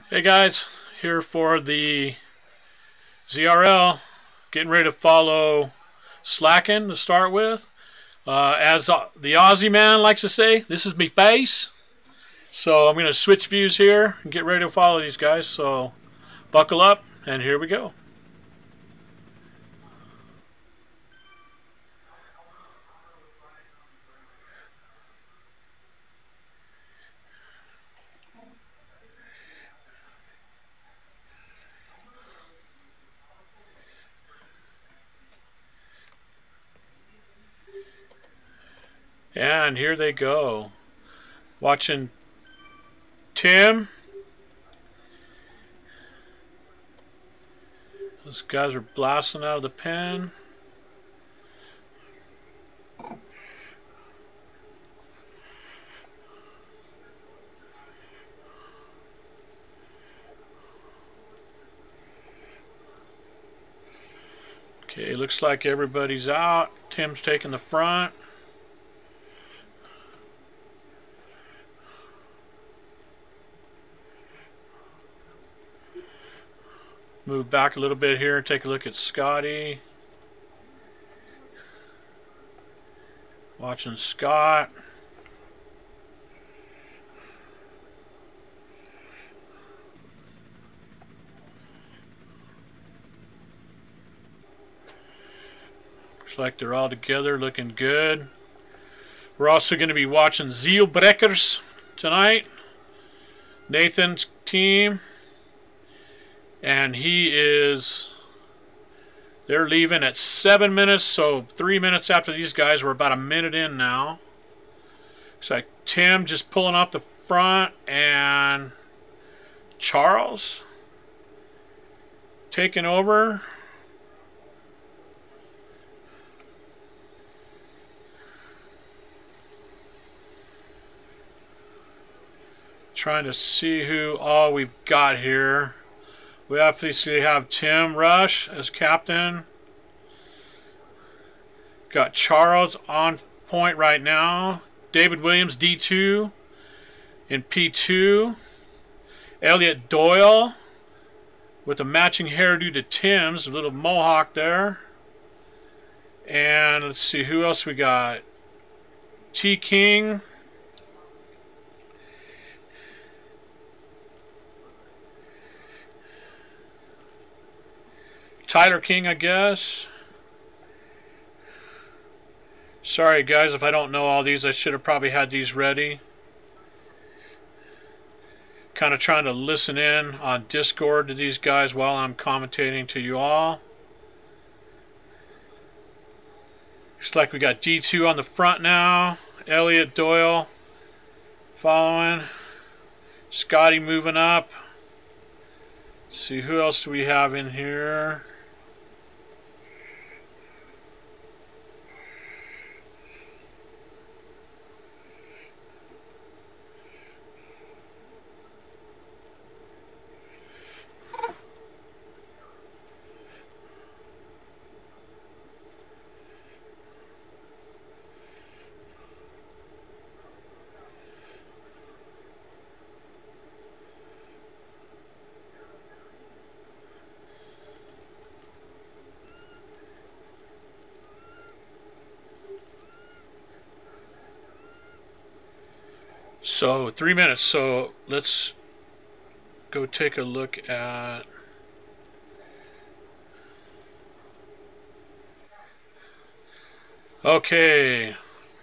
Hey guys, here for the ZRL, getting ready to follow Slakken to start with. As the Aussie man likes to say, this is me face. So I'm going to switch views here and get ready to follow these guys. So buckle up and here we go. And here they go. Watching Tim. Those guys are blasting out of the pen. Okay, looks like everybody's out. Tim's taking the front. Move back a little bit here and take a look at Scotty. Watching Scott. Looks like they're all together, looking good. We're also going to be watching Ziel Brekers tonight. Nathan's team. And they're leaving at 7 minutes, so 3 minutes after these guys. We're about a minute in now. Looks like Tim just pulling off the front, and Charles taking over. Trying to see who all we've got here. We obviously have Tim Rush as captain. Got Charles on point right now. David Williams D2 in P2. Elliot Doyle with a matching hairdo to Tim's, a little mohawk there. And let's see who else we got. T King. Tyler King, I guess. Sorry guys if I don't know all these. I should have probably had these ready. Kind of trying to listen in on Discord to these guys while I'm commentating to you all. Looks like we got D2 on the front now. Elliot Doyle following. Scotty moving up. Let's see, who else do we have in here? So 3 minutes, so let's go take a look at okay,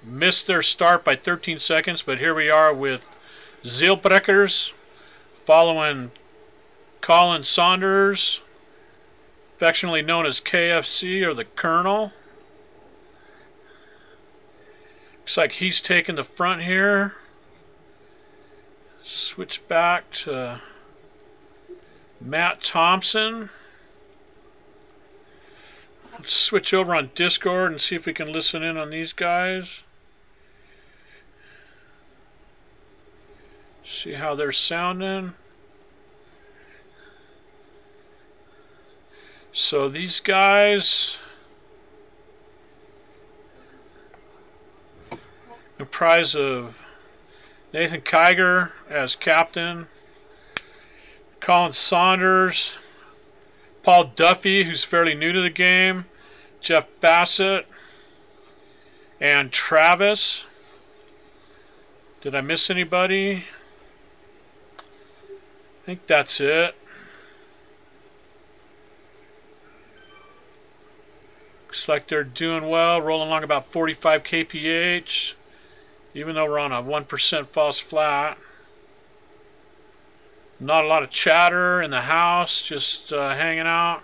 missed their start by 13 seconds, but here we are with Ziel Brekers following Colin Saunders, affectionately known as KFC or the Colonel. Looks like he's taking the front here. Switch back to Matt Thompson. Let's switch over on Discord and see if we can listen in on these guys. See how they're sounding. So these guys comprise of Nathan Kiger as captain, Colin Saunders, Paul Duffy, who's fairly new to the game, Jeff Bassett, and Travis. Did I miss anybody? I think that's it. Looks like they're doing well, rolling along about 45 kph, even though we're on a 1% false flat. Not a lot of chatter in the house, just hanging out.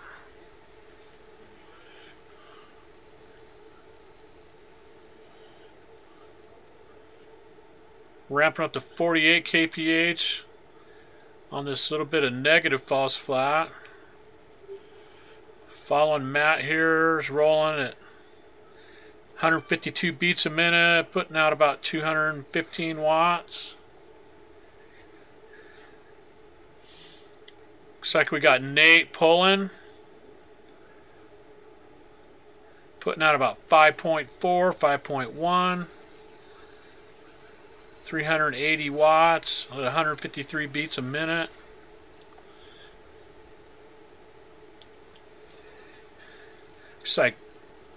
Ramping up to 48 kph on this little bit of negative false flat. Following Matt here is rolling at 152 beats a minute, putting out about 215 watts. Looks like we got Nate pulling, putting out about 5.4, 5.1, 380 watts at 153 beats a minute. Looks like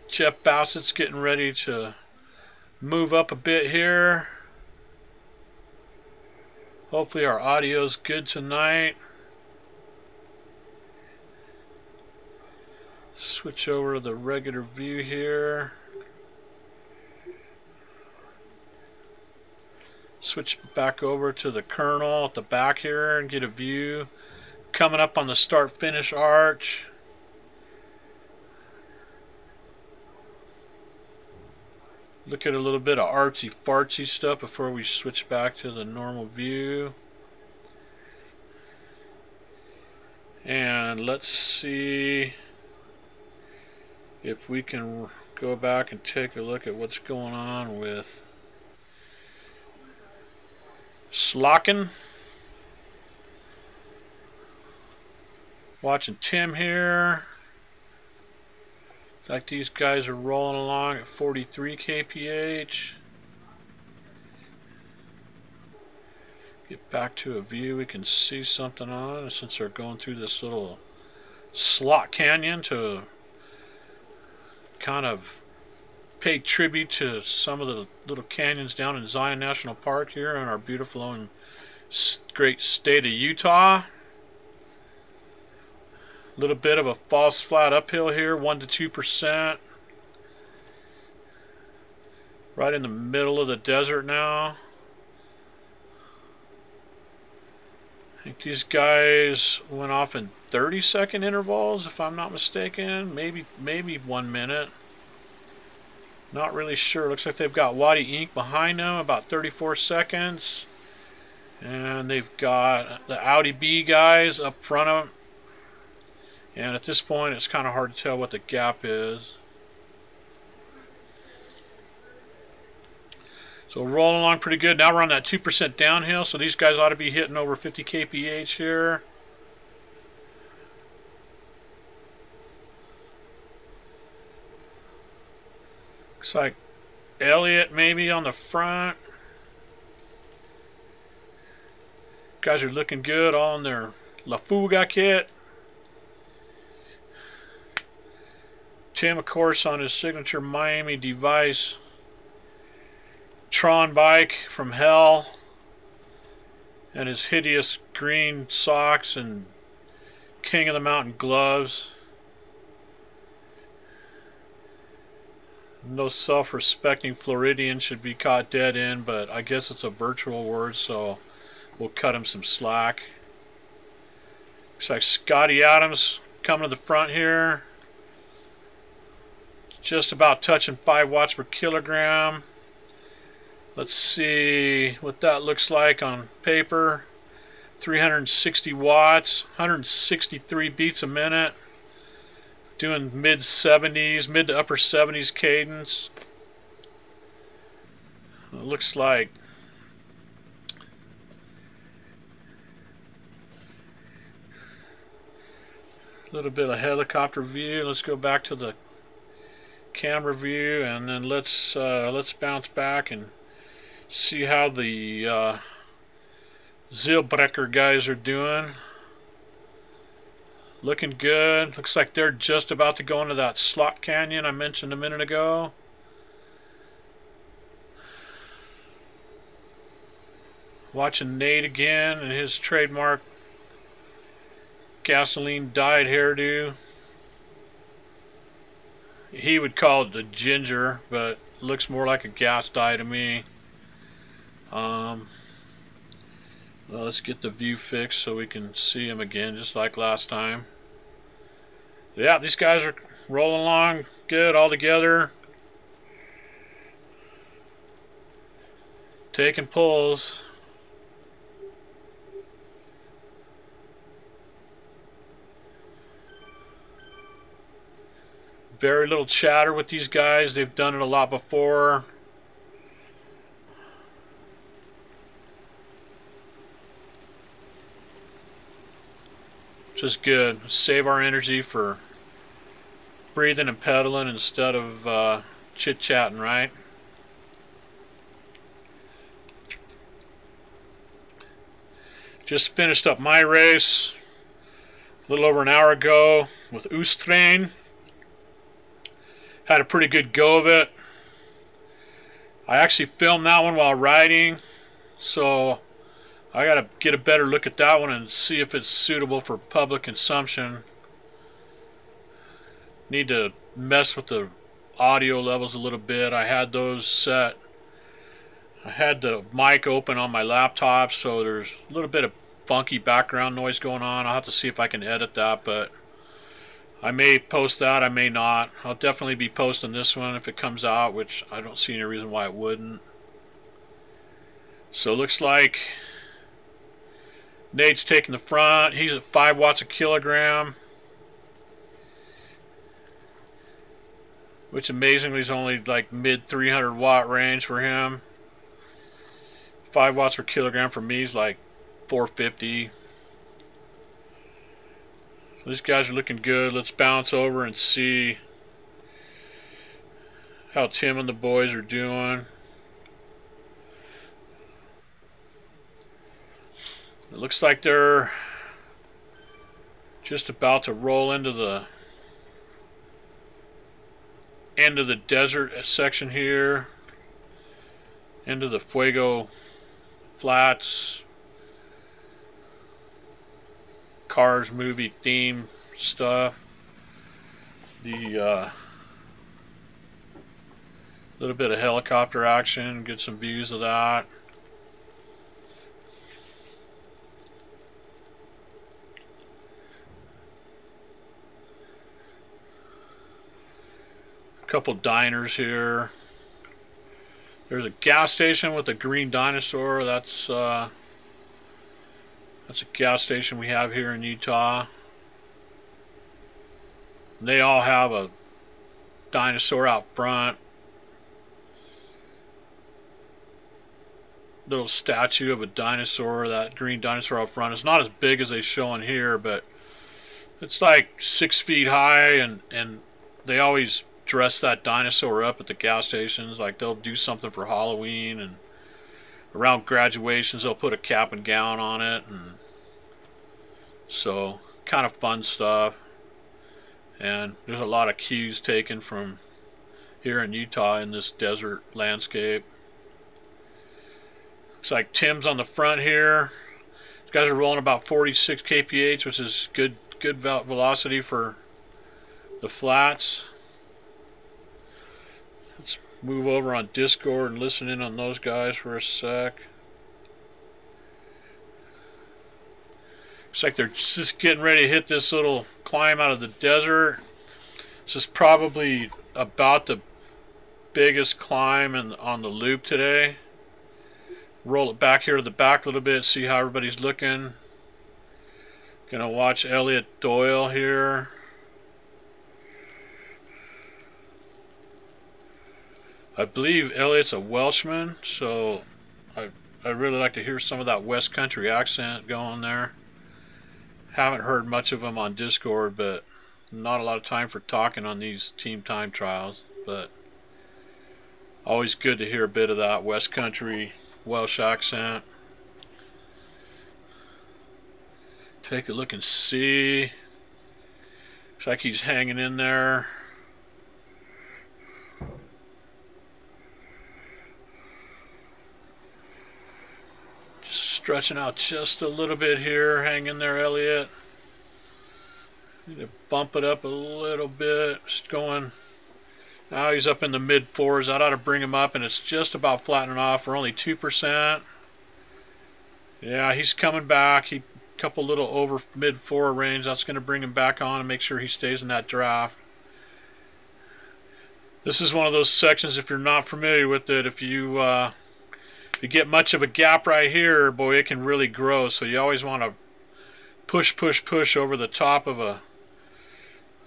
Jeff Bassett's getting ready to move up a bit here. Hopefully our audio's good tonight. Switch over to the regular view here. Switch back over to the kernel at the back here and get a view coming up on the start-finish arch. Look at a little bit of artsy-fartsy stuff before we switch back to the normal view. And let's see if we can go back and take a look at what's going on with Slakken. Watching Tim here. Looks like these guys are rolling along at 43 kph. Get back to a view we can see something on, since they're going through this little slot canyon to kind of pay tribute to some of the little canyons down in Zion National Park here in our beautiful and great state of Utah. A little bit of a false flat uphill here, 1 to 2%. Right in the middle of the desert now. I think these guys went off in 30-second intervals, if I'm not mistaken. Maybe 1 minute. Not really sure. Looks like they've got Waddy Inc. behind them, about 34 seconds. And they've got the Audi B guys up front of them. And at this point, it's kind of hard to tell what the gap is. So we're rolling along pretty good. Now we're on that 2% downhill, so these guys ought to be hitting over 50 kph here. Looks like Elliott maybe on the front. Guys are looking good on their La Fuga kit. Tim, of course, on his signature Miami device. Tron bike from hell. And his hideous green socks and King of the Mountain gloves. No self-respecting Floridian should be caught dead in, but I guess it's a virtual word, so we'll cut him some slack. Looks like Scotty Adams coming to the front here. Just about touching 5 watts per kilogram. Let's see what that looks like on paper. 360 watts, 163 beats a minute. Doing mid to upper 70s cadence. It looks like a little bit of helicopter view. Let's go back to the camera view, and then let's bounce back and see how the Ziel Breker guys are doing. Looking good. Looks like they're just about to go into that slot canyon I mentioned a minute ago. Watching Nate again and his trademark gasoline dyed hairdo. He would call it the ginger, but looks more like a gas dye to me. Well, let's get the view fixed so we can see him again, just like last time. Yeah, these guys are rolling along good all together. Taking pulls. Very little chatter with these guys. They've done it a lot before. Just good. Save our energy for breathing and pedaling instead of chit-chatting, right? Just finished up my race a little over an hour ago with Oostrain. Had a pretty good go of it. I actually filmed that one while riding, so I gotta get a better look at that one and see if it's suitable for public consumption. Need to mess with the audio levels a little bit. I had those set. I had the mic open on my laptop, so there's a little bit of funky background noise going on. I'll have to see if I can edit that, but I may post that, I may not. I'll definitely be posting this one if it comes out, which I don't see any reason why it wouldn't. So it looks like Nate's taking the front. He's at 5 watts a kilogram, which amazingly is only like mid 300 watt range for him. 5 watts per kilogram for me is like 450. These guys are looking good. Let's bounce over and see how Tim and the boys are doing. It looks like they're just about to roll into the end of the desert section here, into the Fuego Flats. Cars movie theme stuff. The little bit of helicopter action, get some views of that. A couple diners here. There's a gas station with a green dinosaur. That's a gas station we have here in Utah. And they all have a dinosaur out front. Little statue of a dinosaur, that green dinosaur out front. It's not as big as they show in here, but it's like 6 feet high, and they always dress that dinosaur up at the gas stations. Like they'll do something for Halloween, and around graduations they'll put a cap and gown on it, and so kind of fun stuff. And there's a lot of cues taken from here in Utah in this desert landscape. Looks like Tim's on the front here. These guys are rolling about 46 kph, which is good velocity for the flats. Let's move over on Discord and listen in on those guys for a sec. Looks like they're just getting ready to hit this little climb out of the desert. This is probably about the biggest climb on the loop today. Roll it back here to the back a little bit, see how everybody's looking. Gonna watch Elliot Doyle here. I believe Elliot's a Welshman, so I really like to hear some of that West Country accent going there. Haven't heard much of him on Discord, but not a lot of time for talking on these team time trials. But always good to hear a bit of that West Country Welsh accent. Take a look and see. Looks like he's hanging in there. Just stretching out just a little bit here. Hang in there, Elliot. Need to bump it up a little bit. Just going. Now he's up in the mid-4s. That ought to bring him up, and it's just about flattening off. We're only 2%. Yeah, he's coming back. He couple little over mid-4 range. That's going to bring him back on and make sure he stays in that draft. This is one of those sections, if you're not familiar with it, if you get much of a gap right here, boy, it can really grow. So you always want to push over the top of a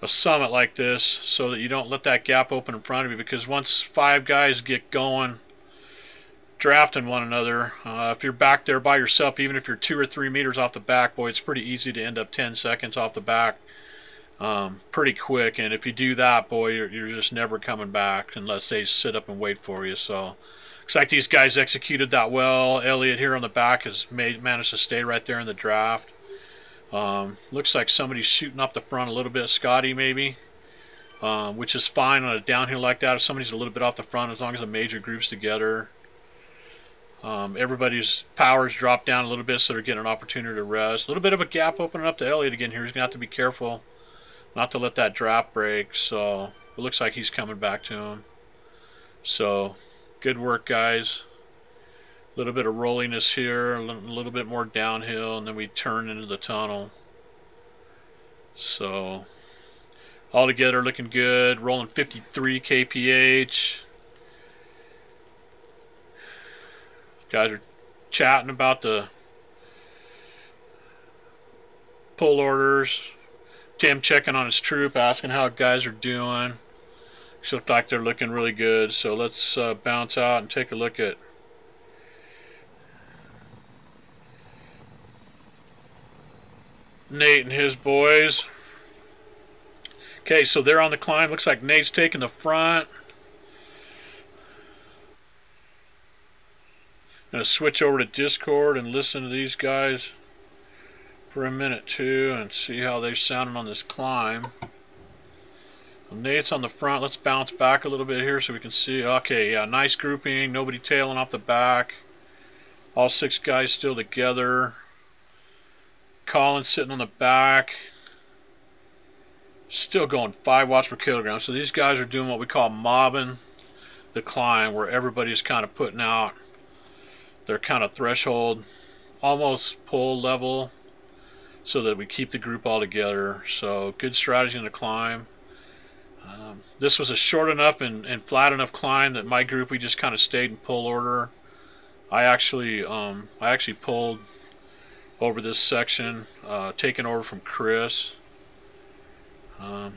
summit like this so that you don't let that gap open in front of you, because once 5 guys get going drafting one another, if you're back there by yourself, even if you're 2 or 3 meters off the back, boy, it's pretty easy to end up 10 seconds off the back pretty quick. And if you do that, boy, you're just never coming back unless they sit up and wait for you. So looks like these guys executed that well. Elliot here on the back has managed to stay right there in the draft. Looks like somebody's shooting up the front a little bit, Scotty maybe, which is fine on a downhill like that. If somebody's a little bit off the front, as long as the major group's together. Everybody's powers drop down a little bit, so they're getting an opportunity to rest. A little bit of a gap opening up to Elliot again here. He's going to have to be careful not to let that draft break. So it looks like he's coming back to him. So good work, guys. A little bit of rolliness here, a little bit more downhill, and then we turn into the tunnel. So all together looking good. Rolling 53 kph. Guys are chatting about the pull orders. Tim checking on his troop, asking how guys are doing. Looks like they're looking really good. So let's bounce out and take a look at Nate and his boys. Okay, so they're on the climb. Looks like Nate's taking the front. I'm going to switch over to Discord and listen to these guys for a minute too and see how they're sounding on this climb. Well, Nate's on the front. Let's bounce back a little bit here so we can see. Okay, yeah, nice grouping. Nobody tailing off the back. All 6 guys still together. Colin sitting on the back. Still going 5 watts per kilogram. So these guys are doing what we call mobbing the climb, where everybody's kind of putting out their kind of threshold, almost pull level, so that we keep the group all together. So good strategy in the climb. This was a short enough and flat enough climb that my group, we just kind of stayed in pull order. I actually pulled over this section, taking over from Chris.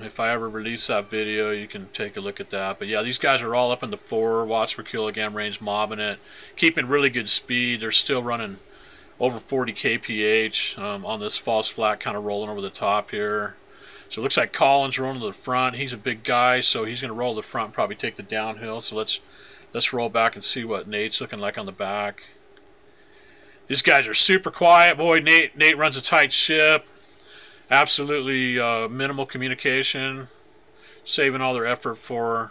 If I ever release that video, you can take a look at that. But yeah, these guys are all up in the 4 watts per kilogram range, mobbing it, keeping really good speed. They're still running over 40 kph on this false flat, kind of rolling over the top here. So it looks like Colin's rolling to the front. He's a big guy, so he's going to roll to the front and probably take the downhill. So let's roll back and see what Nate's looking like on the back. These guys are super quiet. Boy, Nate runs a tight ship. Absolutely minimal communication, saving all their effort for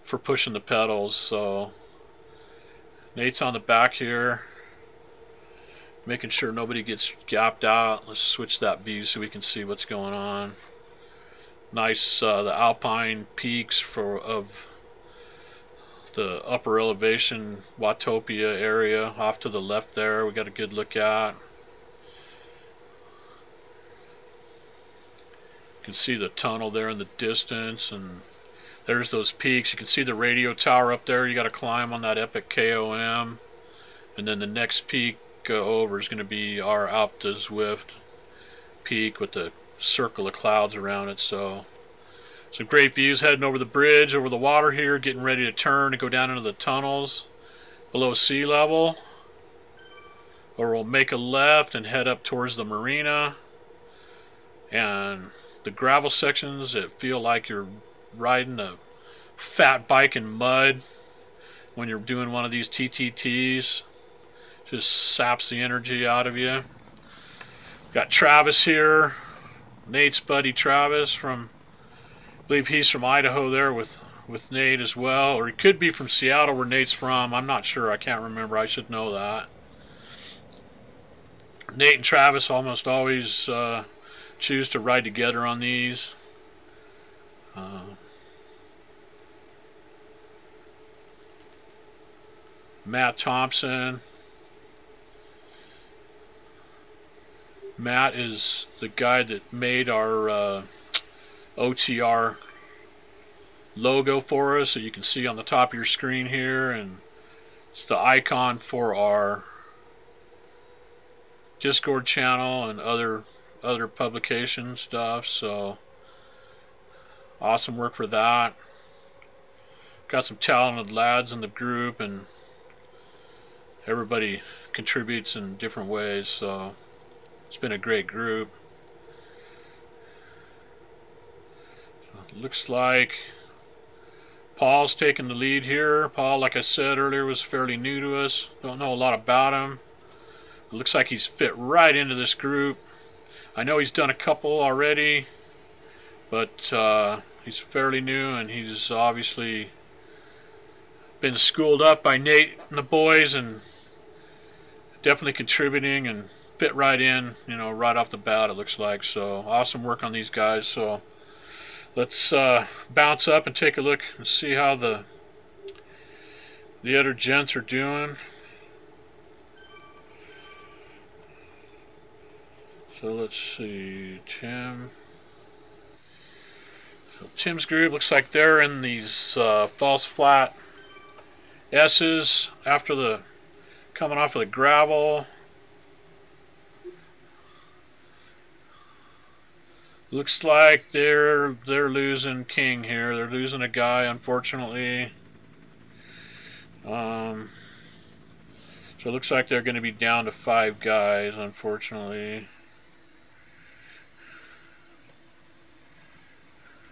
pushing the pedals. So Nate's on the back here, making sure nobody gets gapped out. Let's switch that view so we can see what's going on. Nice, the alpine peaks of the upper elevation Watopia area off to the left there. We got a good look at. You can see the tunnel there in the distance, and there's those peaks. You can see the radio tower up there. You got to climb on that epic KOM, and then the next peak over is going to be our Alp de Zwift peak with the circle of clouds around it. So some great views heading over the bridge, over the water here, getting ready to turn to go down into the tunnels below sea level, or we'll make a left and head up towards the marina. And the gravel sections that feel like you're riding a fat bike in mud when you're doing one of these TTTs. Just saps the energy out of you. Got Travis here Nate's buddy Travis from, I believe he's from Idaho there with Nate as well, or he could be from Seattle where Nate's from. I'm not sure. I can't remember. I should know that. Nate and Travis almost always choose to ride together on these. Matt Thompson. Matt is the guy that made our OTR logo for us, so you can see on the top of your screen here, and it's the icon for our Discord channel and other publication stuff. So awesome work for that. Got some talented lads in the group, and everybody contributes in different ways, so it's been a great group. So it looks like Paul's taking the lead here. Paul, like I said earlier, was fairly new to us. Don't know a lot about him. It looks like he's fit right into this group. I know he's done a couple already, but he's fairly new, and he's obviously been schooled up by Nate and the boys, and definitely contributing and fit right in, you know, right off the bat, it looks like. So awesome work on these guys. So let's bounce up and take a look and see how the other gents are doing. So let's see, Tim. So Tim's group looks like they're in these false flat S's after the coming off of the gravel. Looks like they're losing King here. They're losing a guy, unfortunately. So it looks like they're going to be down to 5 guys, unfortunately.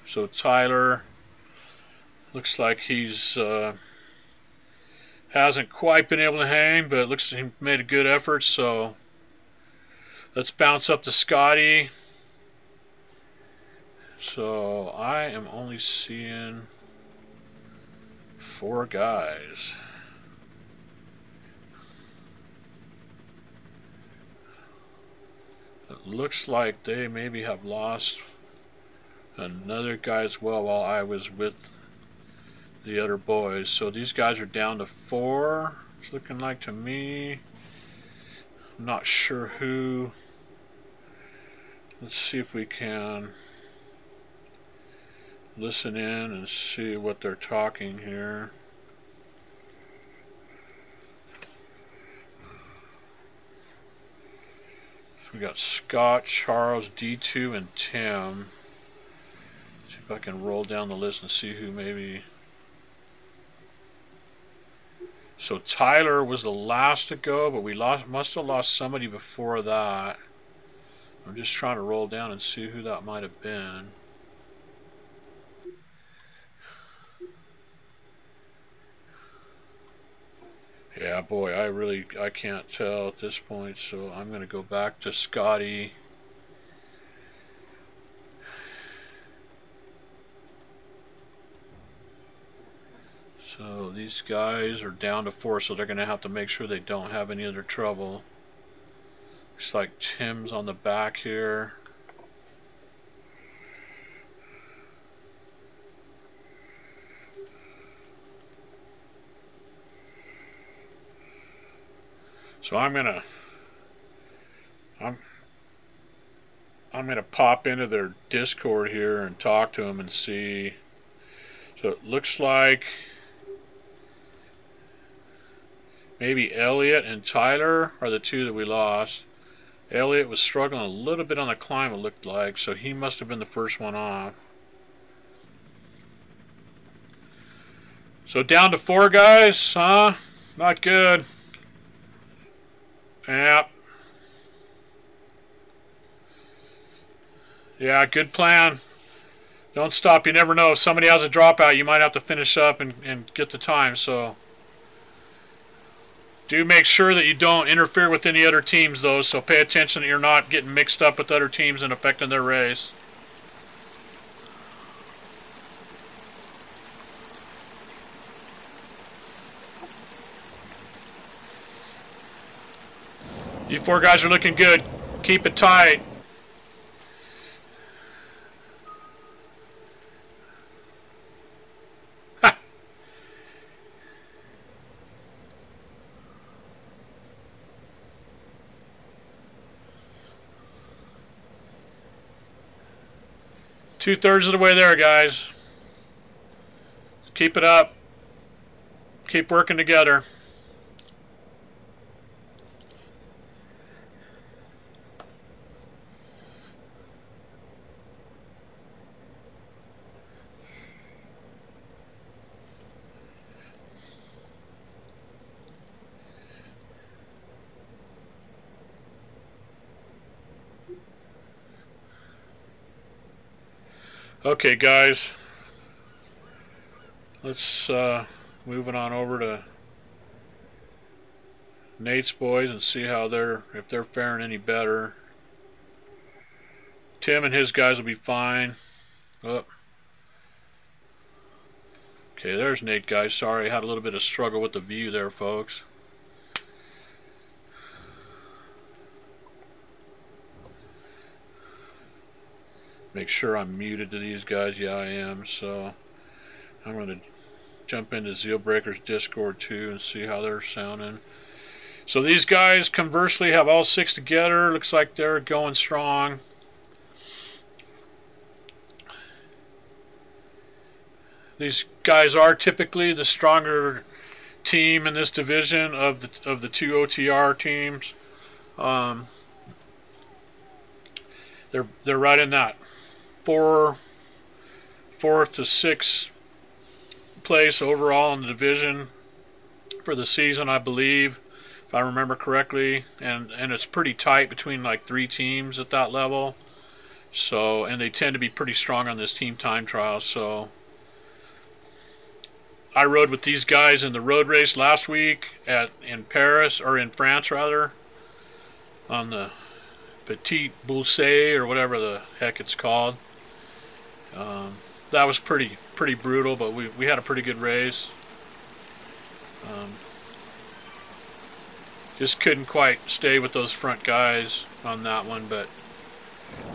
So Tyler looks like he's hasn't quite been able to hang, but it looks like he made a good effort. So let's bounce up to Scotty. So I am only seeing 4 guys. It looks like they maybe have lost another guy as well while I was with the other boys. So these guys are down to 4. It's looking like to me. I'm not sure who. Let's see if we can listen in and see what they're talking here. So we got Scott, Charles, D2, and Tim. See if I can roll down the list and see who maybe. So Tyler was the last to go, but we must have lost somebody before that. I'm just trying to roll down and see who that might have been. Yeah, boy, I can't tell at this point, so I'm going to go back to Scotty. So these guys are down to 4, so they're going to have to make sure they don't have any other trouble. Looks like Tim's on the back here. So I'm gonna pop into their Discord here and talk to them and see. So it looks like maybe Elliot and Tyler are the 2 that we lost. Elliot was struggling a little bit on the climb, it looked like, so he must have been the first one off. So down to 4 guys, huh? Not good. Yep. Yeah, good plan. Don't stop. You never know. If somebody has a dropout, you might have to finish up and get the time. So Do make sure that you don't interfere with any other teams, though, so pay attention that you're not getting mixed up with other teams and affecting their race. You four guys are looking good. Keep it tight. Ha. Two-thirds of the way there, guys. Keep it up. Keep working together. Okay, guys, let's move it on over to Nate's boys and see how if they're faring any better. Tim and his guys will be fine. Oh. Okay, there's Nate, guys. Sorry, I had a little bit of struggle with the view there, folks. Make sure I'm muted to these guys. Yeah, I am. So I'm going to jump into Ziel Brekers Discord too and see how they're sounding. So these guys, conversely, have all 6 together. Looks like they're going strong. These guys are typically the stronger team in this division of the 2 OTR teams. They're right in that fourth to 6th place overall in the division for the season, I believe, if I remember correctly, and it's pretty tight between like 3 teams at that level. So, and they tend to be pretty strong on this team time trial. So I rode with these guys in the road race last week in Paris, or in France rather, on the Petit Boulsay or whatever the heck it's called. That was pretty brutal, but we had a pretty good race. Just couldn't quite stay with those front guys on that one, but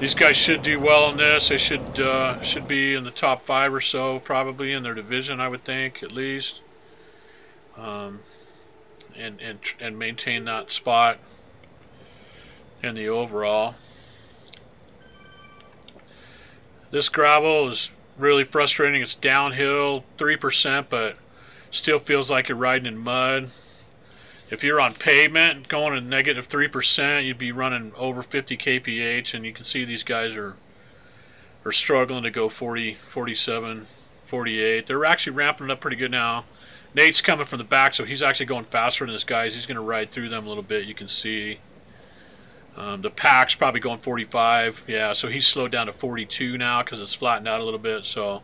these guys should do well in this. They should be in the top 5 or so, probably in their division, I would think, at least, and maintain that spot in the overall. This gravel is really frustrating. It's downhill 3%, but still feels like you're riding in mud. If you're on pavement going to negative 3%, you'd be running over 50 kph, and you can see these guys are struggling to go 40, 47, 48. They're actually ramping it up pretty good now. Nate's coming from the back, so he's actually going faster than this guys. He's going to ride through them a little bit. You can see the pack's probably going 45. Yeah, so he's slowed down to 42 now because it's flattened out a little bit. So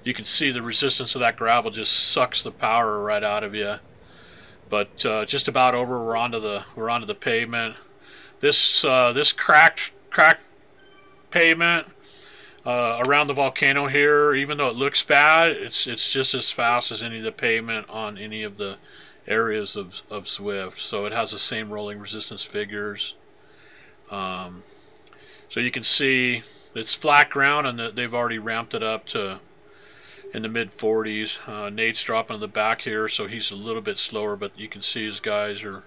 you can see the resistance of that gravel just sucks the power right out of you. But just about over. We're onto the pavement. This cracked pavement around the volcano here, even though it looks bad, it's just as fast as any of the pavement on any of the areas of Zwift. So it has the same rolling resistance figures. So you can see it's flat ground, and they've already ramped it up to in the mid 40s. Nate's dropping in the back here, so he's a little bit slower, but you can see his guys are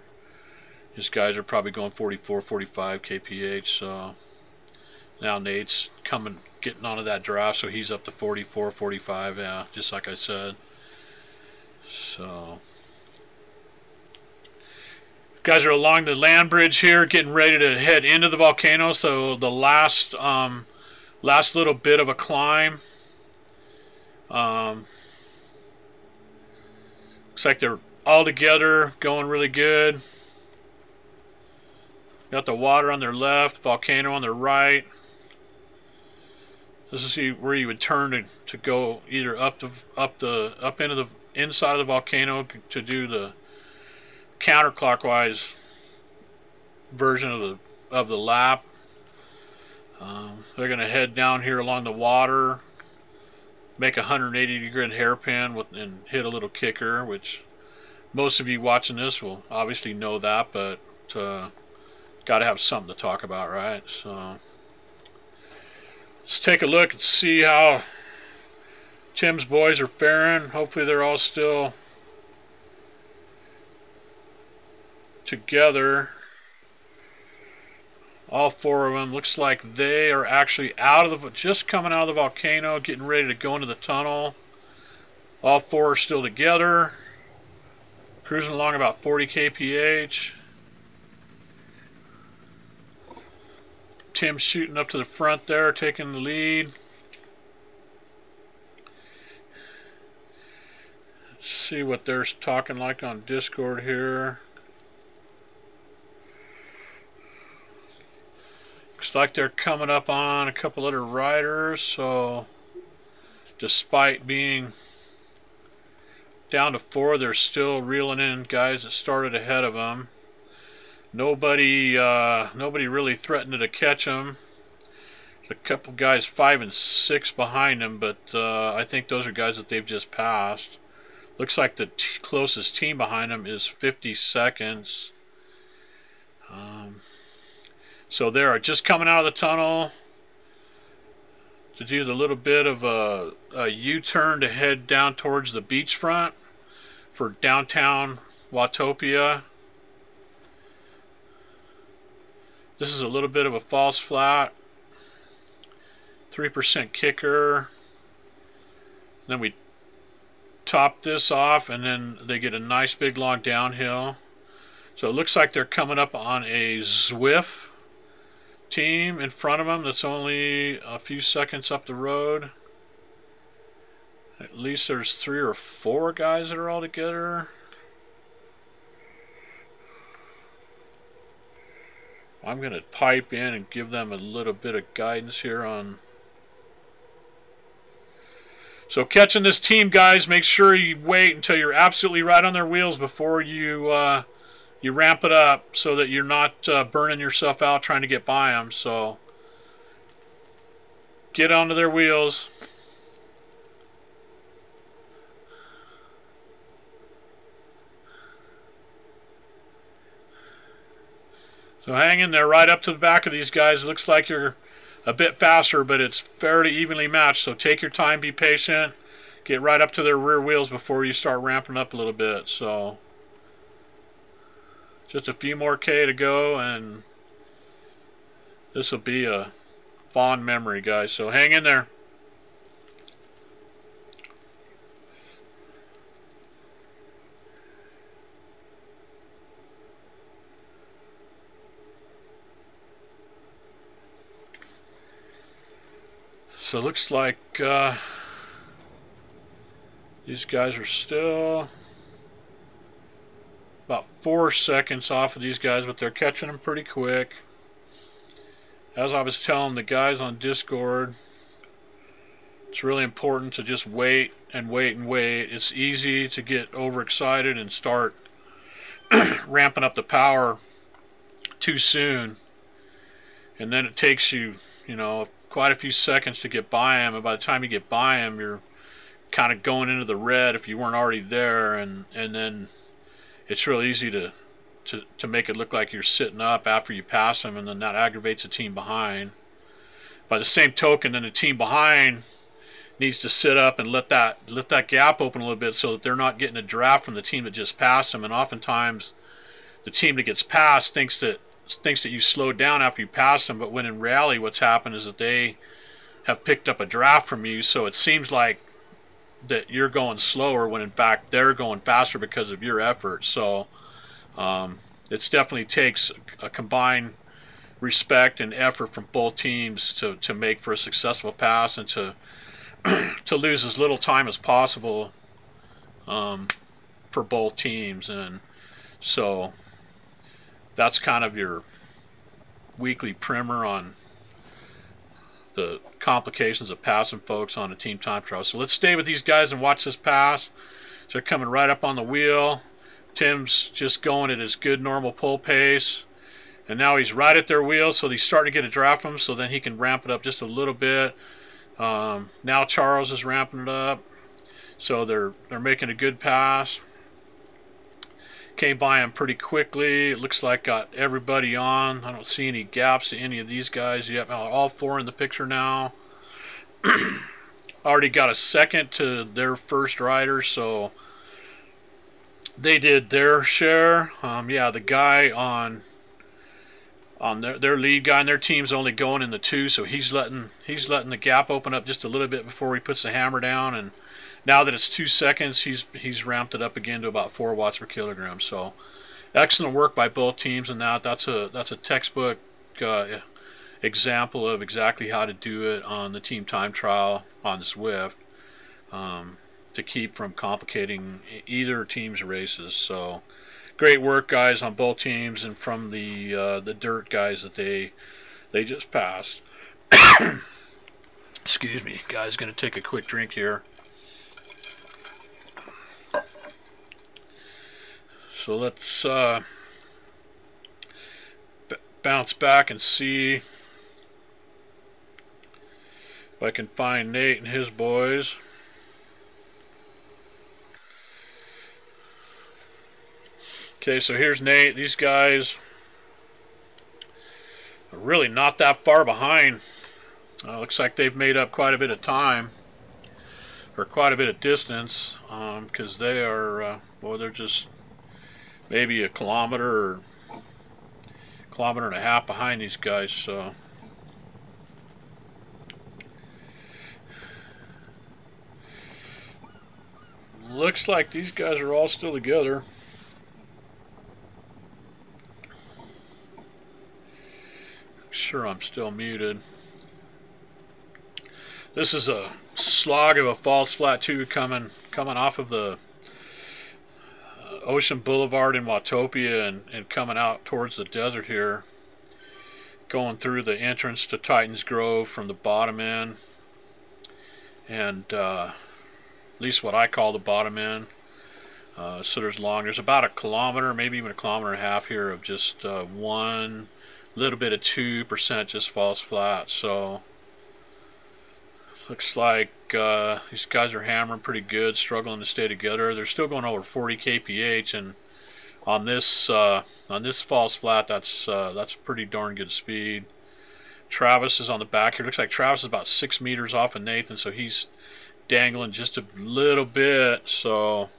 probably going 44, 45 kph. So now Nate's getting onto that draft, so he's up to 44, 45. Yeah, just like I said. So guys are along the land bridge here, getting ready to head into the volcano. So the last little bit of a climb. Looks like they're all together, going really good. Got the water on their left, volcano on their right. This is where you would turn to go either up into the inside of the volcano to do the counterclockwise version of the lap. They're going to head down here along the water, make a 180-degree hairpin and hit a little kicker, which most of you watching this will obviously know that, but got to have something to talk about, right? So let's take a look and see how Tim's boys are faring. Hopefully they're all still together. All four of them. Looks like they are actually just coming out of the volcano, getting ready to go into the tunnel. All four are still together, cruising along about 40 kph. Tim's shooting up to the front there, taking the lead. Let's see what they're talking like on Discord here. Looks like they're coming up on a couple other riders, so despite being down to 4, they're still reeling in guys that started ahead of them. Nobody really threatened to catch them. There's a couple guys 5 and 6 behind them, but I think those are guys that they've just passed. Looks like the closest team behind them is 50 seconds. So they are just coming out of the tunnel to do the little bit of a U-turn to head down towards the beachfront for downtown Watopia. This is a little bit of a false flat, 3% kicker. Then we top this off, and then they get a nice big long downhill. So it looks like they're coming up on a Zwift team in front of them that's only a few seconds up the road. At least there's 3 or 4 guys that are all together. I'm going to pipe in and give them a little bit of guidance here on. So catching this team, guys, make sure you wait until you're absolutely right on their wheels before you you ramp it up, so that you're not burning yourself out trying to get by them. So get onto their wheels. So hang in there right up to the back of these guys. It looks like you're a bit faster, but it's fairly evenly matched. So take your time, be patient, get right up to their rear wheels before you start ramping up a little bit. So just a few more K to go, and this will be a fond memory, guys. So hang in there. So it looks like these guys are still about 4 seconds off of these guys, but they're catching them pretty quick. As I was telling the guys on Discord, it's really important to just wait and wait and wait. It's easy to get overexcited and start ramping up the power too soon, and then it takes you, quite a few seconds to get by them, and by the time you get by them, you're kind of going into the red if you weren't already there, and then it's real easy to make it look like you're sitting up after you pass them, and then that aggravates the team behind. By the same token, then the team behind needs to sit up and let that gap open a little bit, so that they're not getting a draft from the team that just passed them. And oftentimes the team that gets passed thinks that you slowed down after you passed them, but when in reality what's happened is that they have picked up a draft from you, so it seems like that you're going slower when in fact they're going faster because of your effort. So it definitely takes a combined respect and effort from both teams to make for a successful pass, and to lose as little time as possible for both teams. And so that's kind of your weekly primer on the complications of passing folks on a team time trial. So let's stay with these guys and watch this pass. So they're coming right up on the wheel. Tim's just going at his good normal pull pace. And now he's right at their wheels, so he's starting to get a draft from him, so then he can ramp it up just a little bit. Now Charles is ramping it up, so they're making a good pass. Came by him pretty quickly. It looks like got everybody on. I don't see any gaps to any of these guys yet. All four in the picture now. Already got a second to their first rider, so they did their share. Yeah, the guy on their lead guy and their team's only going in the 2, so he's letting the gap open up just a little bit before he puts the hammer down. And now that it's 2 seconds, he's ramped it up again to about 4 watts per kilogram. So excellent work by both teams, and that's a textbook example of exactly how to do it on the team time trial on Zwift, to keep from complicating either team's races. So great work, guys, on both teams, and from the dirt guys that they just passed. Excuse me, guys. Going to take a quick drink here. So let's bounce back and see if I can find Nate and his boys. Okay, so here's Nate. These guys are really not that far behind. Looks like they've made up quite a bit of time, or quite a bit of distance, because they are, well, they're just maybe a kilometer or kilometer and a half behind these guys. So looks like these guys are all still together. Sure, I'm still muted. This is a slog of a false flat 2 coming off of the Ocean Boulevard in Watopia and coming out towards the desert here, going through the entrance to Titans Grove from the bottom end, and at least what I call the bottom end. So there's about a kilometer, maybe even a kilometer and a half here of just one little bit of 2% just false flat. So looks like these guys are hammering pretty good, struggling to stay together. They're still going over 40 kph, and on this false flat, that's a pretty darn good speed. Travis is on the back here. Looks like Travis is about 6 meters off of Nathan, so he's dangling just a little bit. So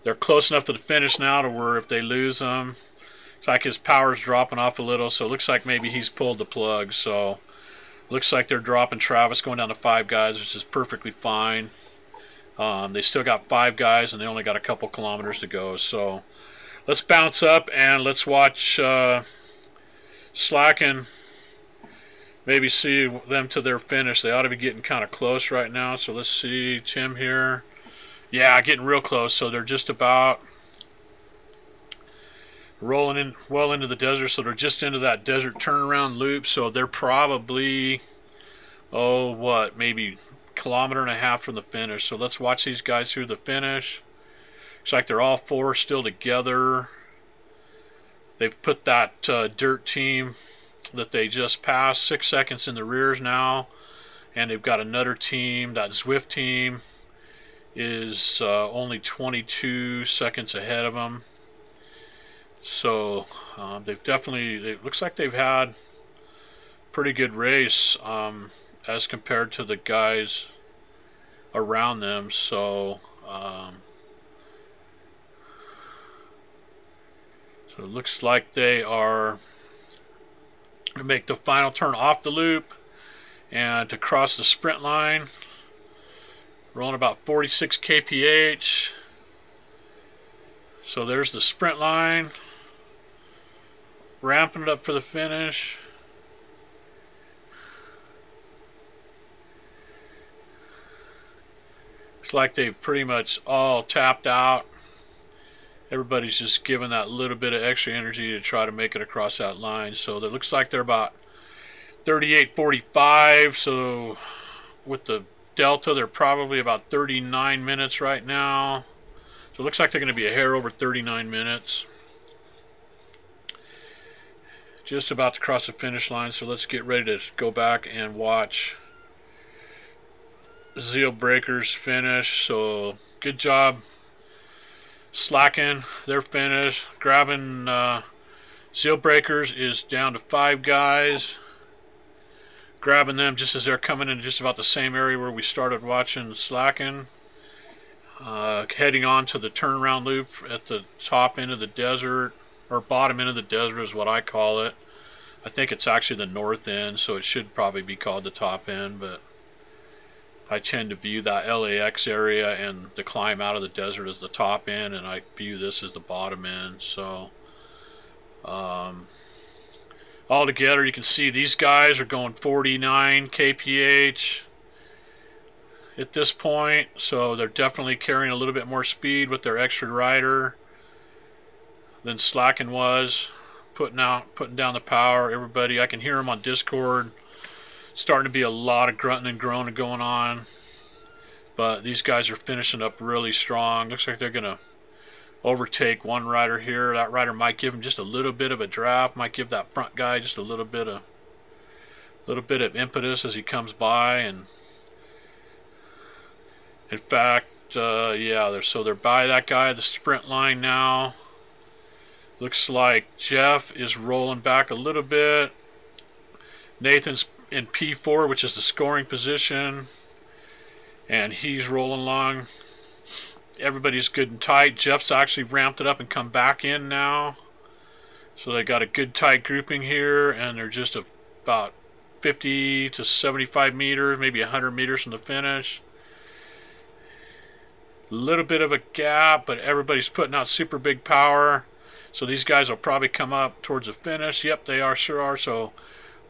they're close enough to the finish now to where if they lose him, it's like his power's dropping off a little. So it looks like maybe he's pulled the plug. So looks like they're dropping Travis, going down to 5 guys, which is perfectly fine. They still got 5 guys, and they only got a couple kilometers to go. So let's bounce up and let's watch Slakken maybe see them to their finish. They ought to be getting kind of close right now. So let's see Tim here. Yeah, getting real close. So they're just about rolling in well into the desert, so they're just into that desert turnaround loop. So they're probably, oh, what, maybe a kilometer and a half from the finish. So let's watch these guys through the finish. Looks like they're all 4 still together. They've put that dirt team that they just passed 6 seconds in the rears now, and they've got another team, that Zwift team is only 22 seconds ahead of them. So they've definitely, it looks like they've had pretty good race as compared to the guys around them. So so it looks like they are to make the final turn off the loop and to cross the sprint line, rolling about 46 kph. So there's the sprint line, ramping it up for the finish. Looks like they've pretty much all tapped out. Everybody's just giving that little bit of extra energy to try to make it across that line. So it looks like they're about 38:45. So with the delta, they're probably about 39 minutes right now. So it looks like they're going to be a hair over 39 minutes. Just about to cross the finish line, so let's get ready to go back and watch Ziel Brekers finish. So good job, Slakken. They're finished. Grabbing Ziel Brekers is down to 5 guys. Grabbing them just as they're coming in just about the same area where we started watching Slakken. Heading on to the turnaround loop at the top end of the desert, or bottom end of the desert is what I call it. I think it's actually the north end, so it should probably be called the top end, but I tend to view that LAX area and the climb out of the desert as the top end, and I view this as the bottom end. So all together you can see these guys are going 49 kph at this point, so they're definitely carrying a little bit more speed with their extra rider than Slakken was, putting down the power. Everybody, I can hear them on Discord, starting to be a lot of grunting and groaning going on, but these guys are finishing up really strong. Looks like they're gonna overtake one rider here. That rider might give him just a little bit of a draft, might give that front guy just a little bit of impetus as he comes by. And in fact, yeah, they're by that guy, the sprint line now. Looks like Jeff is rolling back a little bit. Nathan's in P4, which is the scoring position, and he's rolling along. Everybody's good and tight. Jeff's actually ramped it up and come back in now. So they got a good tight grouping here, and they're just about 50 to 75 meters, maybe 100 meters from the finish. A little bit of a gap, but everybody's putting out super big power. So these guys will probably come up towards the finish. Yep, they are, sure are. So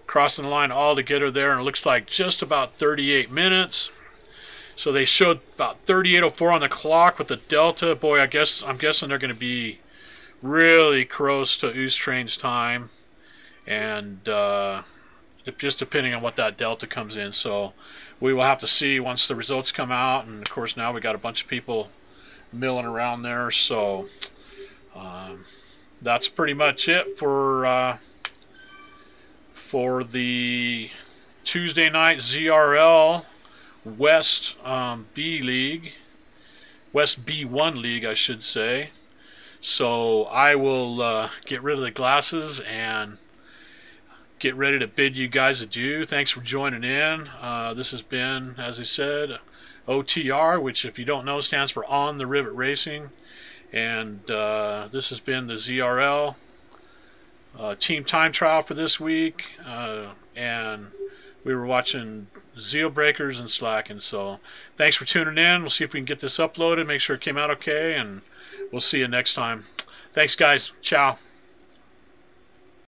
crossing the line all together there, and it looks like just about 38 minutes. So they showed about 38:04 on the clock with the delta. Boy, I'm guessing they're going to be really close to Oostrain's time, and just depending on what that delta comes in. So we will have to see once the results come out, and of course now we got a bunch of people milling around there. So that's pretty much it for the Tuesday night ZRL West B League, West B1 League, I should say. So I will get rid of the glasses and get ready to bid you guys adieu. Thanks for joining in. This has been, as I said, OTR, which if you don't know stands for On the Rivet Racing. And this has been the ZRL team time trial for this week. And we were watching Ziel Brekers and Slakken. So thanks for tuning in. We'll see if we can get this uploaded, make sure it came out okay, and we'll see you next time. Thanks, guys. Ciao.